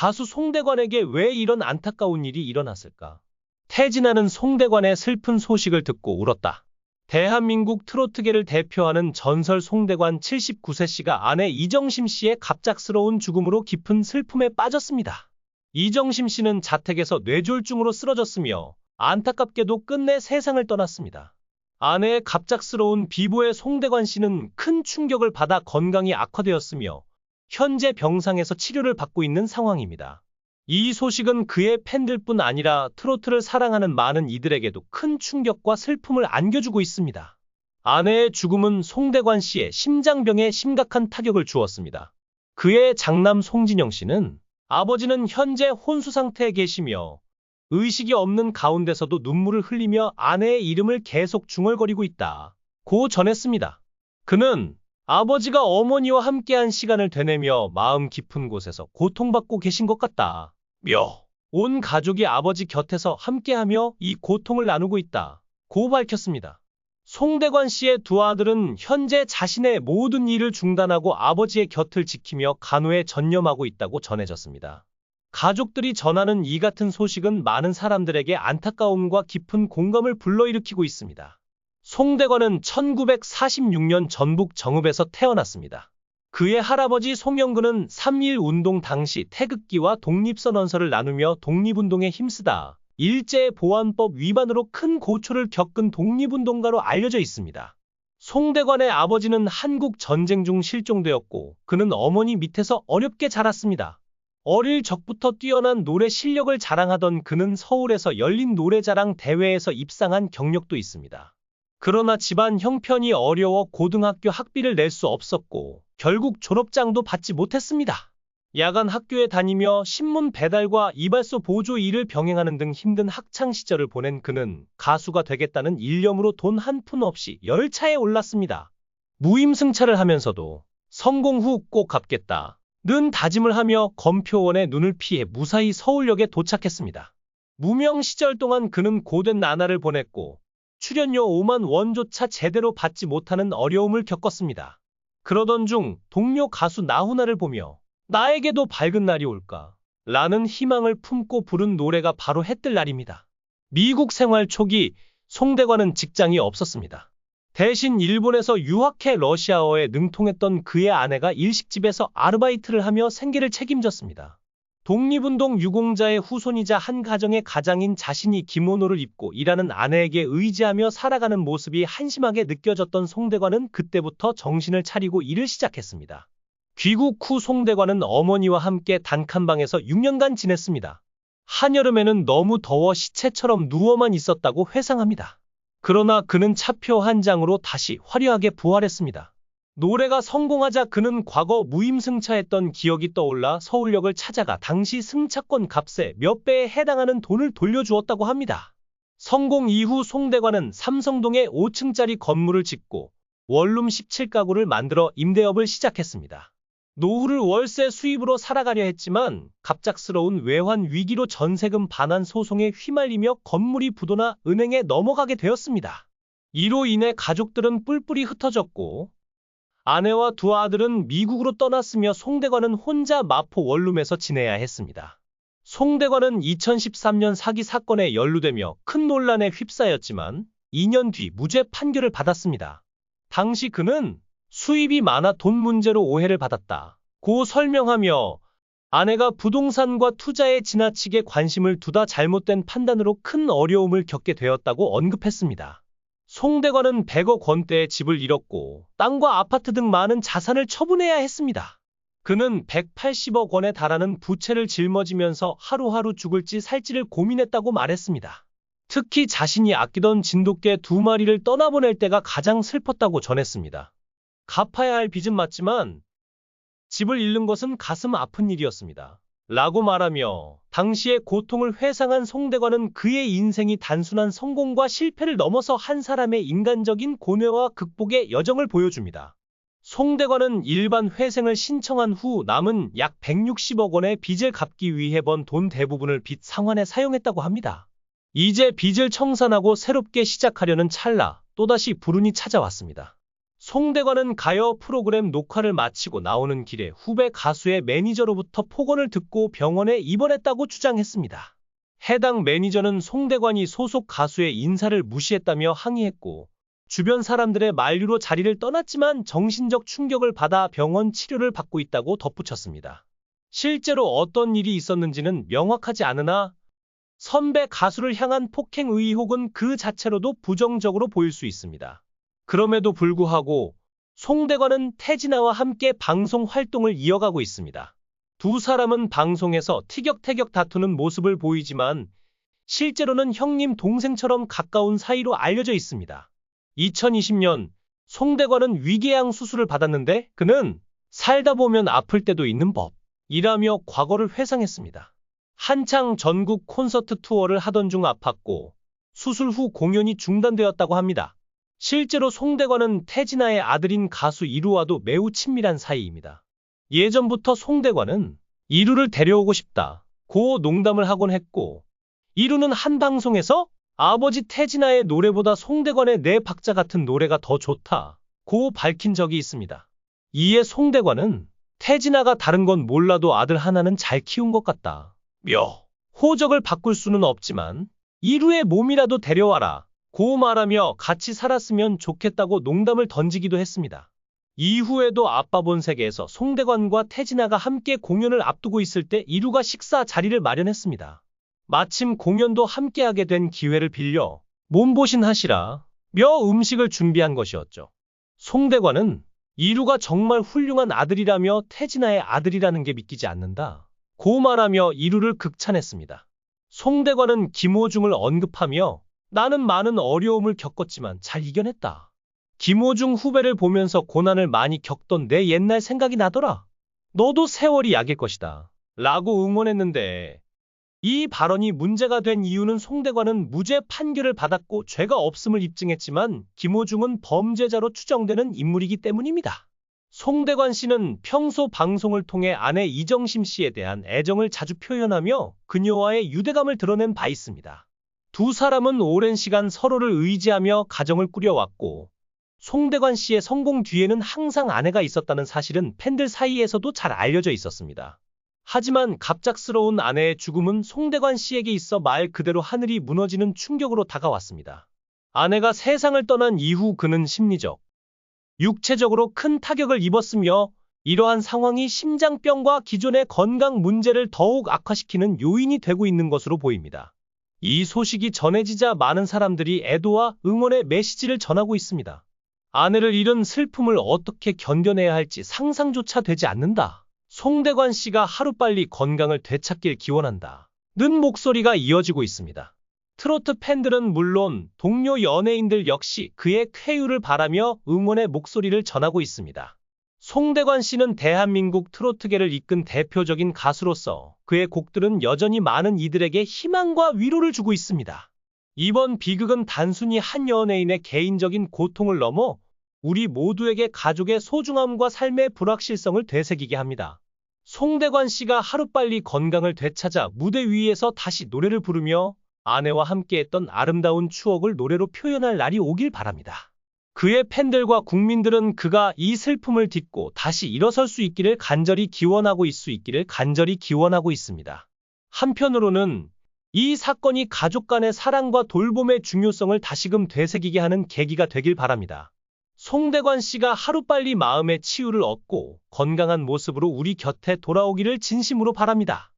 가수 송대관에게 왜 이런 안타까운 일이 일어났을까? 태진아는 송대관의 슬픈 소식을 듣고 울었다. 대한민국 트로트계를 대표하는 전설 송대관 79세 씨가 아내 이정심 씨의 갑작스러운 죽음으로 깊은 슬픔에 빠졌습니다. 이정심 씨는 자택에서 뇌졸중으로 쓰러졌으며 안타깝게도 끝내 세상을 떠났습니다. 아내의 갑작스러운 비보에 송대관 씨는 큰 충격을 받아 건강이 악화되었으며 현재 병상에서 치료를 받고 있는 상황입니다. 이 소식은 그의 팬들뿐 아니라 트로트를 사랑하는 많은 이들에게도 큰 충격과 슬픔을 안겨주고 있습니다. 아내의 죽음은 송대관 씨의 심장병에 심각한 타격을 주었습니다. 그의 장남 송진영 씨는 아버지는 현재 혼수 상태에 계시며 의식이 없는 가운데서도 눈물을 흘리며 아내의 이름을 계속 중얼거리고 있다고 전했습니다. 그는 아버지가 어머니와 함께한 시간을 되뇌며 마음 깊은 곳에서 고통받고 계신 것 같다며 온 가족이 아버지 곁에서 함께하며 이 고통을 나누고 있다고 밝혔습니다. 송대관 씨의 두 아들은 현재 자신의 모든 일을 중단하고 아버지의 곁을 지키며 간호에 전념하고 있다고 전해졌습니다. 가족들이 전하는 이 같은 소식은 많은 사람들에게 안타까움과 깊은 공감을 불러일으키고 있습니다. 송대관은 1946년 전북 정읍에서 태어났습니다. 그의 할아버지 송영근은 3.1 운동 당시 태극기와 독립선언서를 나누며 독립운동에 힘쓰다 일제보안법 위반으로 큰 고초를 겪은 독립운동가로 알려져 있습니다. 송대관의 아버지는 한국 전쟁 중 실종되었고 그는 어머니 밑에서 어렵게 자랐습니다. 어릴 적부터 뛰어난 노래 실력을 자랑하던 그는 서울에서 열린 노래자랑 대회에서 입상한 경력도 있습니다. 그러나 집안 형편이 어려워 고등학교 학비를 낼 수 없었고 결국 졸업장도 받지 못했습니다. 야간 학교에 다니며 신문 배달과 이발소 보조 일을 병행하는 등 힘든 학창 시절을 보낸 그는 가수가 되겠다는 일념으로 돈 한 푼 없이 열차에 올랐습니다. 무임승차를 하면서도 성공 후 꼭 갚겠다 는 다짐을 하며 검표원의 눈을 피해 무사히 서울역에 도착했습니다. 무명 시절 동안 그는 고된 나날을 보냈고 출연료 5만 원조차 제대로 받지 못하는 어려움을 겪었습니다. 그러던 중 동료 가수 나훈아를 보며 나에게도 밝은 날이 올까? 라는 희망을 품고 부른 노래가 바로 해뜰 날입니다. 미국 생활 초기 송대관은 직장이 없었습니다. 대신 일본에서 유학해 러시아어에 능통했던 그의 아내가 일식집에서 아르바이트를 하며 생계를 책임졌습니다. 독립운동 유공자의 후손이자 한 가정의 가장인 자신이 기모노를 입고 일하는 아내에게 의지하며 살아가는 모습이 한심하게 느껴졌던 송대관은 그때부터 정신을 차리고 일을 시작했습니다. 귀국 후 송대관은 어머니와 함께 단칸방에서 6년간 지냈습니다. 한여름에는 너무 더워 시체처럼 누워만 있었다고 회상합니다. 그러나 그는 차표 한 장으로 다시 화려하게 부활했습니다. 노래가 성공하자 그는 과거 무임승차했던 기억이 떠올라 서울역을 찾아가 당시 승차권 값의 몇 배에 해당하는 돈을 돌려주었다고 합니다. 성공 이후 송대관은 삼성동에 5층짜리 건물을 짓고 원룸 17가구를 만들어 임대업을 시작했습니다. 노후를 월세 수입으로 살아가려 했지만 갑작스러운 외환 위기로 전세금 반환 소송에 휘말리며 건물이 부도나 은행에 넘어가게 되었습니다. 이로 인해 가족들은 뿔뿔이 흩어졌고 아내와 두 아들은 미국으로 떠났으며 송대관은 혼자 마포 원룸에서 지내야 했습니다. 송대관은 2013년 사기 사건에 연루되며 큰 논란에 휩싸였지만 2년 뒤 무죄 판결을 받았습니다. 당시 그는 수입이 많아 돈 문제로 오해를 받았다고 설명하며 아내가 부동산과 투자에 지나치게 관심을 두다 잘못된 판단으로 큰 어려움을 겪게 되었다고 언급했습니다. 송대관은 100억 원대의 집을 잃었고 땅과 아파트 등 많은 자산을 처분해야 했습니다. 그는 180억 원에 달하는 부채를 짊어지면서 하루하루 죽을지 살지를 고민했다고 말했습니다. 특히 자신이 아끼던 진돗개 2마리를 떠나보낼 때가 가장 슬펐다고 전했습니다. 갚아야 할 빚은 맞지만 집을 잃는 것은 가슴 아픈 일이었습니다. 라고 말하며 당시의 고통을 회상한 송대관은 그의 인생이 단순한 성공과 실패를 넘어서 한 사람의 인간적인 고뇌와 극복의 여정을 보여줍니다. 송대관은 일반 회생을 신청한 후 남은 약 160억 원의 빚을 갚기 위해 번 돈 대부분을 빚 상환에 사용했다고 합니다. 이제 빚을 청산하고 새롭게 시작하려는 찰나 또다시 불운이 찾아왔습니다. 송대관은 가요 프로그램 녹화를 마치고 나오는 길에 후배 가수의 매니저로부터 폭언을 듣고 병원에 입원했다고 주장했습니다. 해당 매니저는 송대관이 소속 가수의 인사를 무시했다며 항의했고, 주변 사람들의 만류로 자리를 떠났지만 정신적 충격을 받아 병원 치료를 받고 있다고 덧붙였습니다. 실제로 어떤 일이 있었는지는 명확하지 않으나 선배 가수를 향한 폭행 의혹은 그 자체로도 부정적으로 보일 수 있습니다. 그럼에도 불구하고 송대관은 태진아와 함께 방송 활동을 이어가고 있습니다. 두 사람은 방송에서 티격태격 다투는 모습을 보이지만 실제로는 형님 동생처럼 가까운 사이로 알려져 있습니다. 2020년 송대관은 위궤양 수술을 받았는데 그는 살다 보면 아플 때도 있는 법이라며 과거를 회상했습니다. 한창 전국 콘서트 투어를 하던 중 아팠고 수술 후 공연이 중단되었다고 합니다. 실제로 송대관은 태진아의 아들인 가수 이루와도 매우 친밀한 사이입니다. 예전부터 송대관은 이루를 데려오고 싶다고 농담을 하곤 했고, 이루는 한 방송에서 아버지 태진아의 노래보다 송대관의 내 박자 같은 노래가 더 좋다고 밝힌 적이 있습니다. 이에 송대관은 태진아가 다른 건 몰라도 아들 하나는 잘 키운 것 같다 며 호적을 바꿀 수는 없지만 이루의 몸이라도 데려와라 고 말하며 같이 살았으면 좋겠다고 농담을 던지기도 했습니다. 이후에도 아빠 본 세계에서 송대관과 태진아가 함께 공연을 앞두고 있을 때 이루가 식사 자리를 마련했습니다. 마침 공연도 함께하게 된 기회를 빌려 몸보신 하시라 며 음식을 준비한 것이었죠. 송대관은 이루가 정말 훌륭한 아들이라며 태진아의 아들이라는 게 믿기지 않는다 고 말하며 이루를 극찬했습니다. 송대관은 김호중을 언급하며 나는 많은 어려움을 겪었지만 잘 이겨냈다. 김호중 후배를 보면서 고난을 많이 겪던 내 옛날 생각이 나더라. 너도 세월이 약일 것이다. 라고 응원했는데 이 발언이 문제가 된 이유는 송대관은 무죄 판결을 받았고 죄가 없음을 입증했지만 김호중은 범죄자로 추정되는 인물이기 때문입니다. 송대관 씨는 평소 방송을 통해 아내 이정심 씨에 대한 애정을 자주 표현하며 그녀와의 유대감을 드러낸 바 있습니다. 두 사람은 오랜 시간 서로를 의지하며 가정을 꾸려왔고 송대관 씨의 성공 뒤에는 항상 아내가 있었다는 사실은 팬들 사이에서도 잘 알려져 있었습니다. 하지만 갑작스러운 아내의 죽음은 송대관 씨에게 있어 말 그대로 하늘이 무너지는 충격으로 다가왔습니다. 아내가 세상을 떠난 이후 그는 심리적, 육체적으로 큰 타격을 입었으며 이러한 상황이 심장병과 기존의 건강 문제를 더욱 악화시키는 요인이 되고 있는 것으로 보입니다. 이 소식이 전해지자 많은 사람들이 애도와 응원의 메시지를 전하고 있습니다. 아내를 잃은 슬픔을 어떻게 견뎌내야 할지 상상조차 되지 않는다. 송대관 씨가 하루빨리 건강을 되찾길 기원한다. 는 목소리가 이어지고 있습니다. 트로트 팬들은 물론 동료 연예인들 역시 그의 쾌유를 바라며 응원의 목소리를 전하고 있습니다. 송대관 씨는 대한민국 트로트계를 이끈 대표적인 가수로서 그의 곡들은 여전히 많은 이들에게 희망과 위로를 주고 있습니다. 이번 비극은 단순히 한 연예인의 개인적인 고통을 넘어 우리 모두에게 가족의 소중함과 삶의 불확실성을 되새기게 합니다. 송대관 씨가 하루빨리 건강을 되찾아 무대 위에서 다시 노래를 부르며 아내와 함께했던 아름다운 추억을 노래로 표현할 날이 오길 바랍니다. 그의 팬들과 국민들은 그가 이 슬픔을 딛고 다시 일어설 수 있기를 간절히 기원하고 있습니다. 한편으로는 이 사건이 가족 간의 사랑과 돌봄의 중요성을 다시금 되새기게 하는 계기가 되길 바랍니다. 송대관 씨가 하루빨리 마음의 치유를 얻고 건강한 모습으로 우리 곁에 돌아오기를 진심으로 바랍니다.